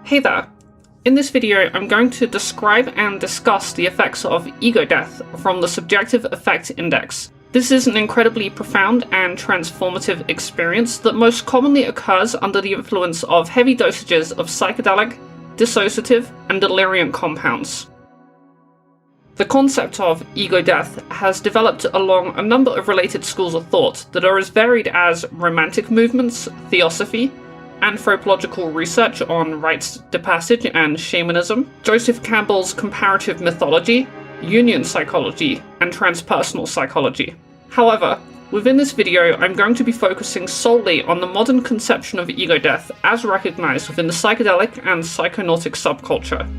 Hey there! In this video, I'm going to describe and discuss the effects of ego death from the Subjective Effect Index. This is an incredibly profound and transformative experience that most commonly occurs under the influence of heavy dosages of psychedelic, dissociative, and delirium compounds. The concept of ego death has developed along a number of related schools of thought that are as varied as romantic movements, theosophy, anthropological research on rites de passage and shamanism, Joseph Campbell's comparative mythology, Jungian psychology, and transpersonal psychology. However, within this video, I'm going to be focusing solely on the modern conception of ego death as recognized within the psychedelic and psychonautic subculture.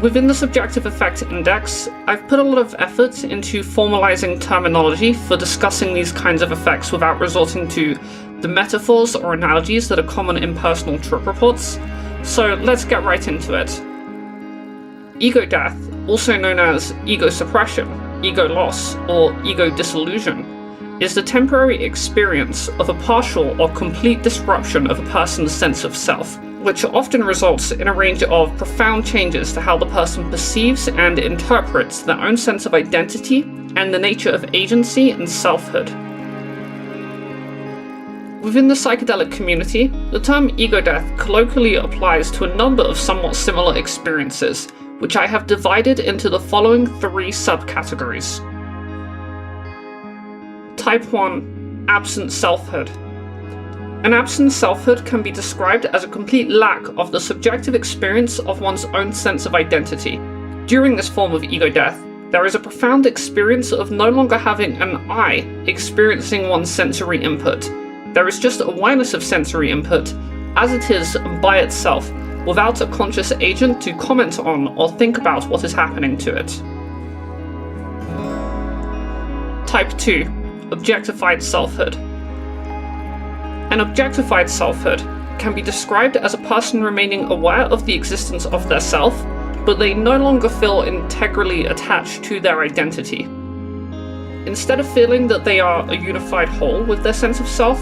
Within the Subjective Effect Index, I've put a lot of effort into formalizing terminology for discussing these kinds of effects without resorting to the metaphors or analogies that are common in personal trip reports, so let's get right into it. Ego death, also known as ego suppression, ego loss, or ego dissolution, is the temporary experience of a partial or complete disruption of a person's sense of self, which often results in a range of profound changes to how the person perceives and interprets their own sense of identity and the nature of agency and selfhood. Within the psychedelic community, the term ego death colloquially applies to a number of somewhat similar experiences, which I have divided into the following three subcategories. Type 1. Absent selfhood. An absent selfhood can be described as a complete lack of the subjective experience of one's own sense of identity. During this form of ego death, there is a profound experience of no longer having an I experiencing one's sensory input. There is just awareness of sensory input as it is by itself, without a conscious agent to comment on or think about what is happening to it. Type 2. Objectified selfhood. An objectified selfhood can be described as a person remaining aware of the existence of their self, but they no longer feel integrally attached to their identity. Instead of feeling that they are a unified whole with their sense of self,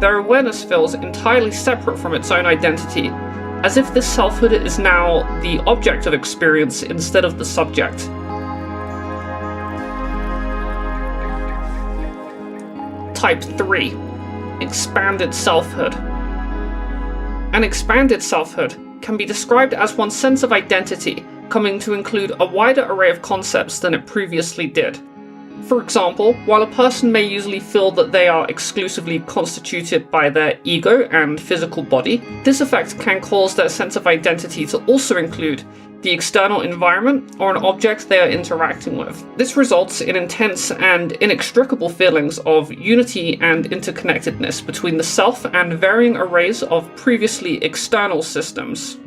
their awareness feels entirely separate from its own identity, as if this selfhood is now the object of experience instead of the subject. Type 3. Expanded selfhood. An expanded selfhood can be described as one's sense of identity coming to include a wider array of concepts than it previously did. For example, while a person may usually feel that they are exclusively constituted by their ego and physical body, this effect can cause their sense of identity to also include the external environment or an object they are interacting with. This results in intense and inextricable feelings of unity and interconnectedness between the self and varying arrays of previously external systems.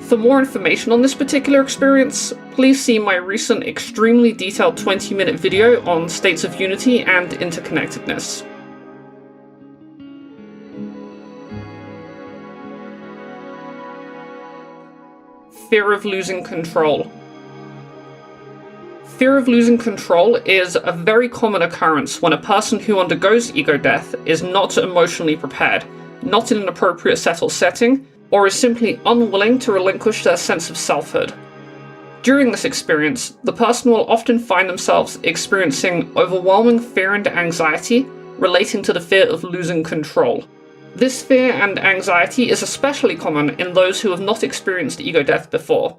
For more information on this particular experience, please see my recent extremely detailed 20-minute video on states of unity and interconnectedness. Fear of losing control. Fear of losing control is a very common occurrence when a person who undergoes ego death is not emotionally prepared, not in an appropriate set or setting, or is simply unwilling to relinquish their sense of selfhood. During this experience, the person will often find themselves experiencing overwhelming fear and anxiety relating to the fear of losing control. This fear and anxiety is especially common in those who have not experienced ego death before.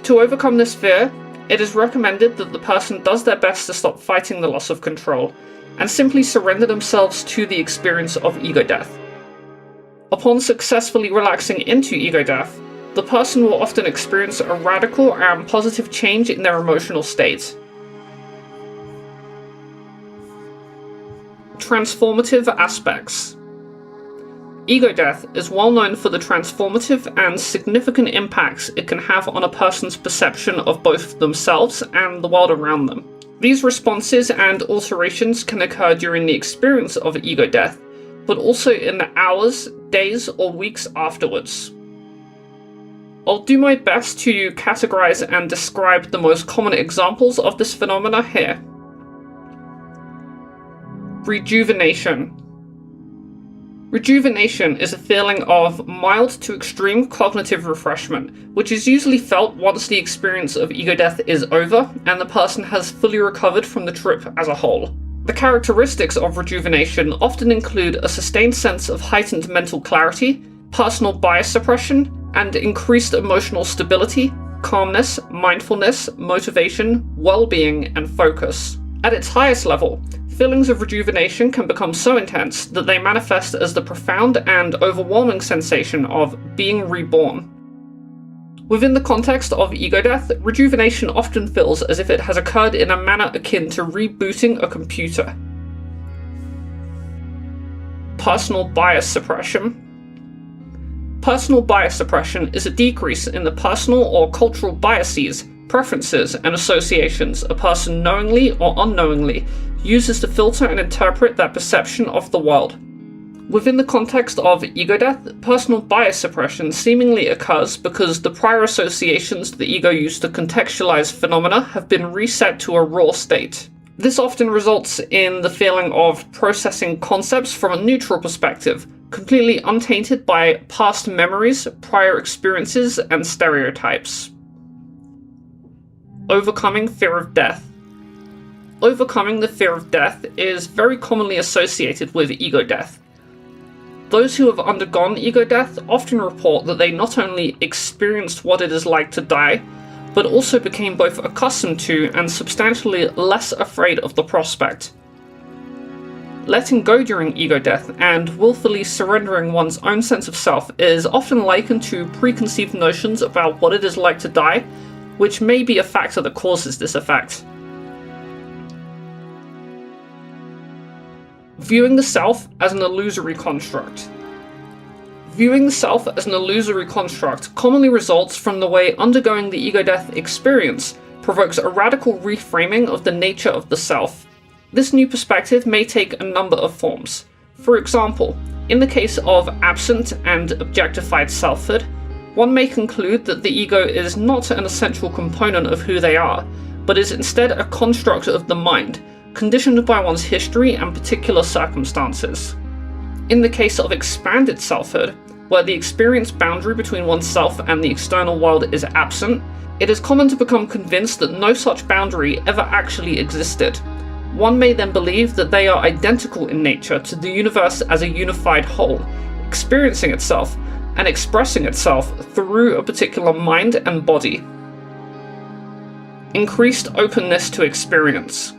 To overcome this fear, it is recommended that the person does their best to stop fighting the loss of control and simply surrender themselves to the experience of ego death. Upon successfully relaxing into ego death, the person will often experience a radical and positive change in their emotional state. Transformative aspects. Ego death is well known for the transformative and significant impacts it can have on a person's perception of both themselves and the world around them. These responses and alterations can occur during the experience of ego death, but also in the hours, days, or weeks afterwards. I'll do my best to categorize and describe the most common examples of this phenomena here. Rejuvenation. Rejuvenation is a feeling of mild to extreme cognitive refreshment, which is usually felt once the experience of ego death is over and the person has fully recovered from the trip as a whole. The characteristics of rejuvenation often include a sustained sense of heightened mental clarity, personal bias suppression, and increased emotional stability, calmness, mindfulness, motivation, well-being, and focus. At its highest level, feelings of rejuvenation can become so intense that they manifest as the profound and overwhelming sensation of being reborn. Within the context of ego death, rejuvenation often feels as if it has occurred in a manner akin to rebooting a computer. Personal bias suppression. Personal bias suppression is a decrease in the personal or cultural biases, preferences, and associations a person knowingly or unknowingly uses to filter and interpret their perception of the world. Within the context of ego death, personal bias suppression seemingly occurs because the prior associations the ego used to contextualize phenomena have been reset to a raw state. This often results in the feeling of processing concepts from a neutral perspective, completely untainted by past memories, prior experiences, and stereotypes. Overcoming fear of death. Overcoming the fear of death is very commonly associated with ego death. Those who have undergone ego death often report that they not only experienced what it is like to die, but also became both accustomed to and substantially less afraid of the prospect. Letting go during ego death and willfully surrendering one's own sense of self is often likened to preconceived notions about what it is like to die, which may be a factor that causes this effect. Viewing the self as an illusory construct. Viewing the self as an illusory construct commonly results from the way undergoing the ego death experience provokes a radical reframing of the nature of the self. This new perspective may take a number of forms. For example, in the case of absent and objectified selfhood, one may conclude that the ego is not an essential component of who they are, but is instead a construct of the mind, conditioned by one's history and particular circumstances. In the case of expanded selfhood, where the experience boundary between oneself and the external world is absent, it is common to become convinced that no such boundary ever actually existed. One may then believe that they are identical in nature to the universe as a unified whole, experiencing itself and expressing itself through a particular mind and body. Increased openness to experience.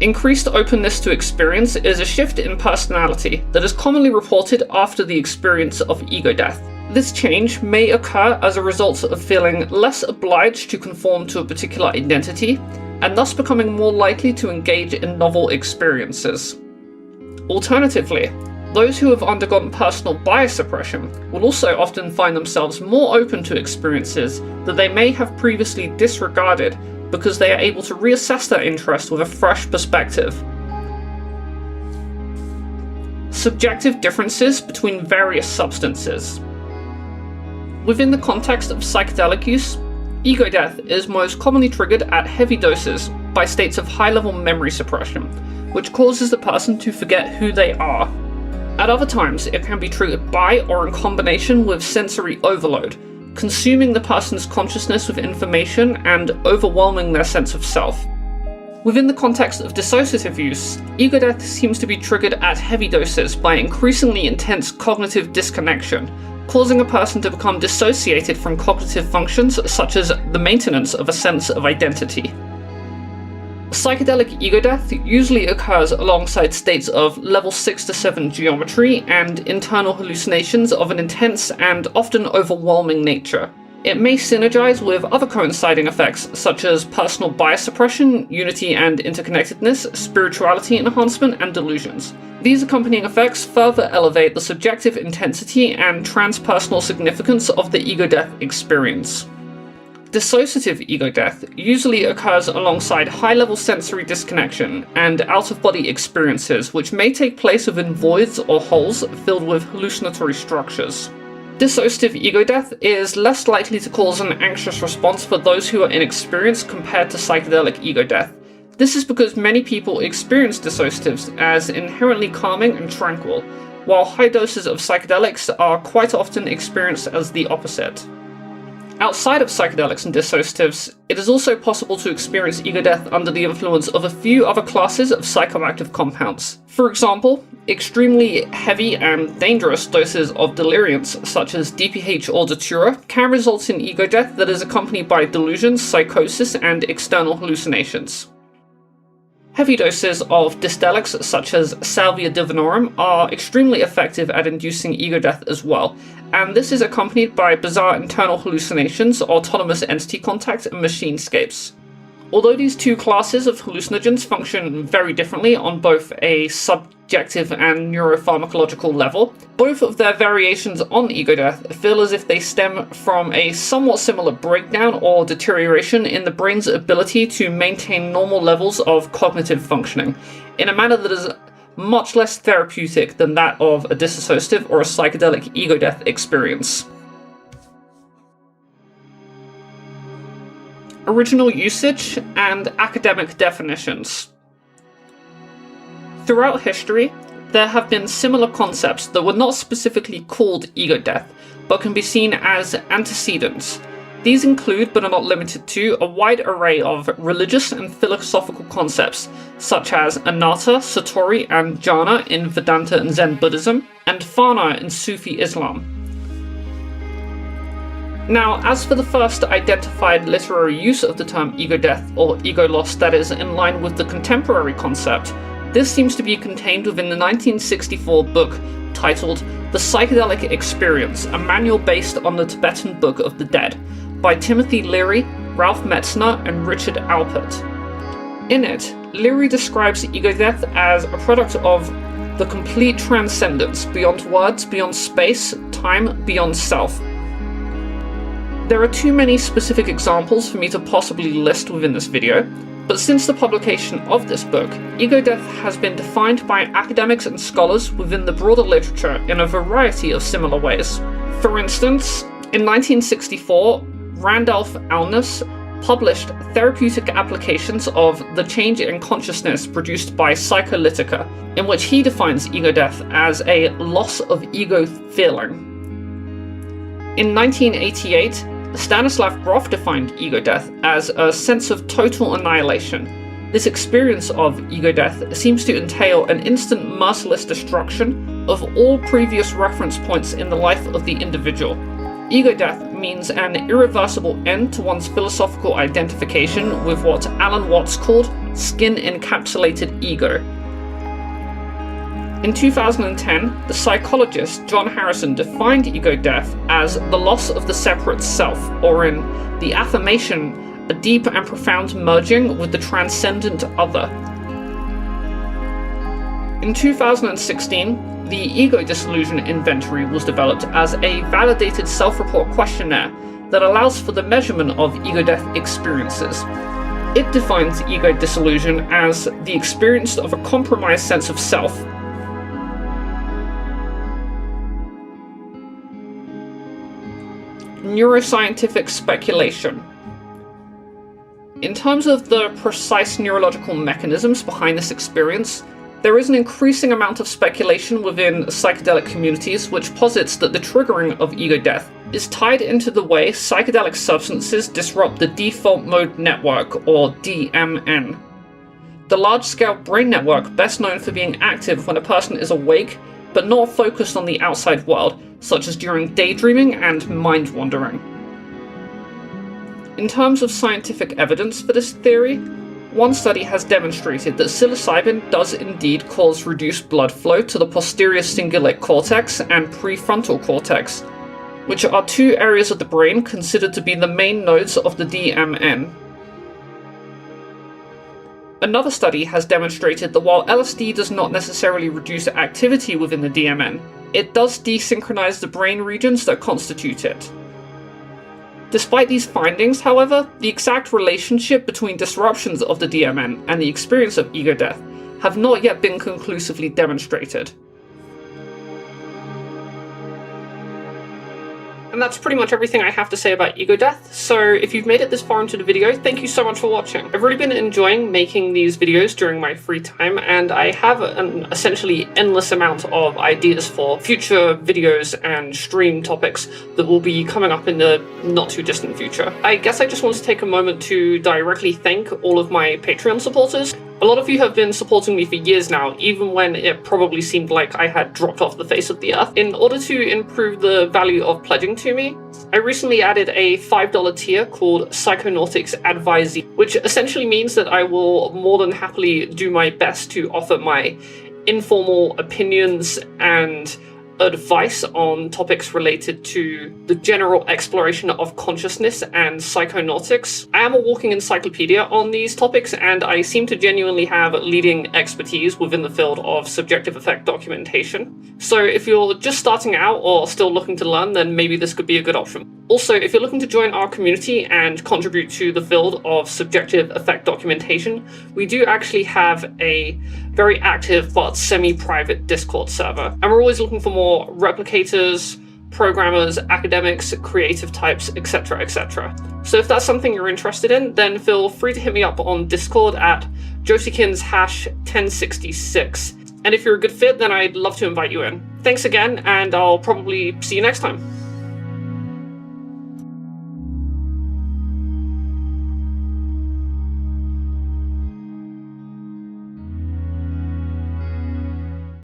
Increased openness to experience is a shift in personality that is commonly reported after the experience of ego death. This change may occur as a result of feeling less obliged to conform to a particular identity, and thus becoming more likely to engage in novel experiences. Alternatively, those who have undergone personal bias suppression will also often find themselves more open to experiences that they may have previously disregarded because they are able to reassess their interest with a fresh perspective. Subjective differences between various substances. Within the context of psychedelic use, ego death is most commonly triggered at heavy doses by states of high-level memory suppression, which causes the person to forget who they are. At other times, it can be triggered by or in combination with sensory overload, consuming the person's consciousness with information and overwhelming their sense of self. Within the context of dissociative use, ego death seems to be triggered at heavy doses by increasingly intense cognitive disconnection, causing a person to become dissociated from cognitive functions such as the maintenance of a sense of identity. Psychedelic ego death usually occurs alongside states of level 6 to 7 geometry and internal hallucinations of an intense and often overwhelming nature. It may synergize with other coinciding effects such as personal bias suppression, unity and interconnectedness, spirituality enhancement, and delusions. These accompanying effects further elevate the subjective intensity and transpersonal significance of the ego death experience. Dissociative ego death usually occurs alongside high-level sensory disconnection and out-of-body experiences which may take place within voids or holes filled with hallucinatory structures. Dissociative ego death is less likely to cause an anxious response for those who are inexperienced compared to psychedelic ego death, This is because many people experience dissociatives as inherently calming and tranquil, while high doses of psychedelics are quite often experienced as the opposite. Outside of psychedelics and dissociatives, it is also possible to experience ego death under the influence of a few other classes of psychoactive compounds. For example, extremely heavy and dangerous doses of deliriants, such as DPH or datura, can result in ego death that is accompanied by delusions, psychosis, and external hallucinations. Heavy doses of distelics, such as salvia divinorum, are extremely effective at inducing ego death as well, and this is accompanied by bizarre internal hallucinations, autonomous entity contact, and machinescapes. Although these two classes of hallucinogens function very differently on both a subjective and neuropharmacological level, both of their variations on ego death feel as if they stem from a somewhat similar breakdown or deterioration in the brain's ability to maintain normal levels of cognitive functioning, in a manner that is much less therapeutic than that of a dissociative or a psychedelic ego death experience. Original usage and academic definitions. Throughout history, there have been similar concepts that were not specifically called ego death, but can be seen as antecedents. These include, but are not limited to, a wide array of religious and philosophical concepts, such as anatta, satori, and jhana in Vedanta and Zen Buddhism, and fana in Sufi Islam. Now, as for the first identified literary use of the term ego death or ego loss that is in line with the contemporary concept, this seems to be contained within the 1964 book titled The Psychedelic Experience, a manual based on the Tibetan Book of the Dead, by Timothy Leary, Ralph Metzner, and Richard Alpert. In it, Leary describes ego death as a product of the complete transcendence, beyond words, beyond space, time, beyond self. There are too many specific examples for me to possibly list within this video, but since the publication of this book, ego death has been defined by academics and scholars within the broader literature in a variety of similar ways. For instance, in 1964, Randolph Alness published therapeutic applications of the change in consciousness produced by psycholytica, in which he defines ego death as a loss of ego feeling. In 1988, Stanislav Grof defined ego death as a sense of total annihilation. This experience of ego death seems to entail an instant merciless destruction of all previous reference points in the life of the individual. Ego death means an irreversible end to one's philosophical identification with what Alan Watts called skin-encapsulated ego. In 2010, the psychologist John Harrison defined ego death as the loss of the separate self, or in The Affirmation, a deep and profound merging with the transcendent other. In 2016, the Ego Disillusion Inventory was developed as a validated self-report questionnaire that allows for the measurement of ego death experiences. It defines ego disillusion as the experience of a compromised sense of self. Neuroscientific speculation. In terms of the precise neurological mechanisms behind this experience, there is an increasing amount of speculation within psychedelic communities which posits that the triggering of ego death is tied into the way psychedelic substances disrupt the default mode network, or DMN. The large-scale brain network best known for being active when a person is awake but not focused on the outside world, such as during daydreaming and mind-wandering. In terms of scientific evidence for this theory, one study has demonstrated that psilocybin does indeed cause reduced blood flow to the posterior cingulate cortex and prefrontal cortex, which are two areas of the brain considered to be the main nodes of the DMN. Another study has demonstrated that while LSD does not necessarily reduce activity within the DMN, it does desynchronize the brain regions that constitute it. Despite these findings, however, the exact relationship between disruptions of the DMN and the experience of ego death have not yet been conclusively demonstrated. And that's pretty much everything I have to say about ego death. So if you've made it this far into the video, thank you so much for watching. I've really been enjoying making these videos during my free time, and I have an essentially endless amount of ideas for future videos and stream topics that will be coming up in the not too distant future. I guess I just want to take a moment to directly thank all of my Patreon supporters. A lot of you have been supporting me for years now, even when it probably seemed like I had dropped off the face of the earth. In order to improve the value of pledging to me, I recently added a $5 tier called Psychonautics Advisee, which essentially means that I will more than happily do my best to offer my informal opinions and advice on topics related to the general exploration of consciousness and psychonautics. I am a walking encyclopedia on these topics, and I seem to genuinely have leading expertise within the field of subjective effect documentation. So if you're just starting out or still looking to learn, then maybe this could be a good option. Also, if you're looking to join our community and contribute to the field of subjective effect documentation, we do actually have a very active but semi-private Discord server, and we're always looking for more replicators, programmers, academics, creative types, etc, etc. So if that's something you're interested in, then feel free to hit me up on Discord at Josiekins #1066. And if you're a good fit, then I'd love to invite you in. Thanks again, and I'll probably see you next time.